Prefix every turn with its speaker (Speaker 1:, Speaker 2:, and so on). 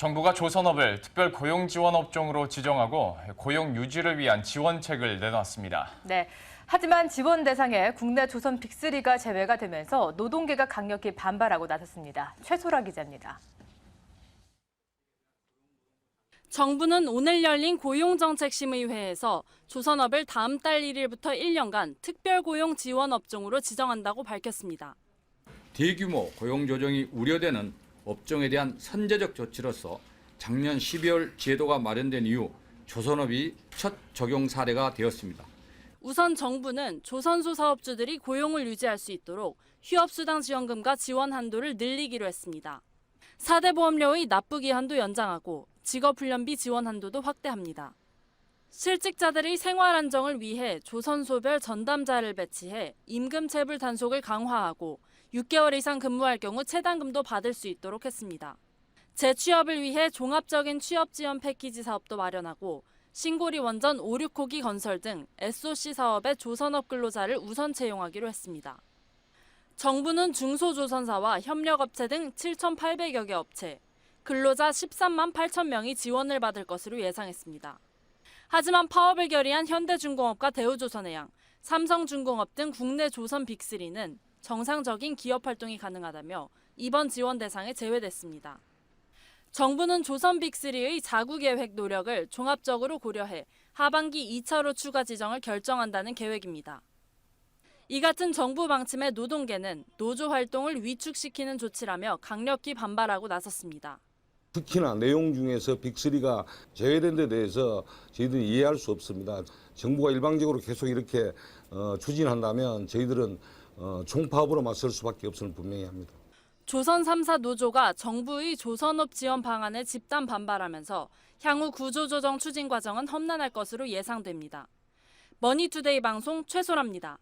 Speaker 1: 정부가 조선업을 특별 고용 지원 업종으로 지정하고 고용 유지를 위한 지원책을 내놨습니다.
Speaker 2: 네. 하지만 지원 대상에 국내 조선 빅3가 제외가 되면서 노동계가 강력히 반발하고 나섰습니다. 최소라 기자입니다.
Speaker 3: 정부는 오늘 열린 고용정책심의회에서 조선업을 다음 달 1일부터 1년간 특별고용 지원 업종으로 지정한다고 밝혔습니다.
Speaker 4: 대규모 고용 조정이 우려되는 업종에 대한 선제적 조치로서 작년 12월 제도가 마련된 이후 조선업이 첫 적용 사례가 되었습니다.
Speaker 3: 우선 정부는 조선소 사업주들이 고용을 유지할 수 있도록 휴업수당 지원금과 지원 한도를 늘리기로 했습니다. 4대 보험료의 납부 기한도 연장하고 직업훈련비 지원 한도도 확대합니다. 실직자들의 생활 안정을 위해 조선소별 전담자를 배치해 임금 체불 단속을 강화하고 6개월 이상 근무할 경우 체당금도 받을 수 있도록 했습니다. 재취업을 위해 종합적인 취업 지원 패키지 사업도 마련하고 신고리 원전 5, 6호기 건설 등 SOC 사업에 조선업 근로자를 우선 채용하기로 했습니다. 정부는 중소조선사와 협력업체 등 7,800여 개 업체, 근로자 13만 8천 명이 지원을 받을 것으로 예상했습니다. 하지만 파업을 결의한 현대중공업과 대우조선해양, 삼성중공업 등 국내 조선 빅3는 정상적인 기업 활동이 가능하다며 이번 지원 대상에 제외됐습니다. 정부는 조선 빅3의 자구 계획 노력을 종합적으로 고려해 하반기 2차로 추가 지정을 결정한다는 계획입니다. 이 같은 정부 방침에 노동계는 노조 활동을 위축시키는 조치라며 강력히 반발하고 나섰습니다.
Speaker 5: 특히나 내용 중에서 빅3가 제외된 데 대해서 저희들이 이해할 수 없습니다. 정부가 일방적으로 계속 이렇게 추진한다면 저희들은 총파업으로 맞설 수밖에 없음을 분명히 합니다.
Speaker 3: 조선 3사 노조가 정부의 조선업 지원 방안에 집단 반발하면서 향후 구조조정 추진 과정은 험난할 것으로 예상됩니다. 머니투데이 방송 최소라입니다.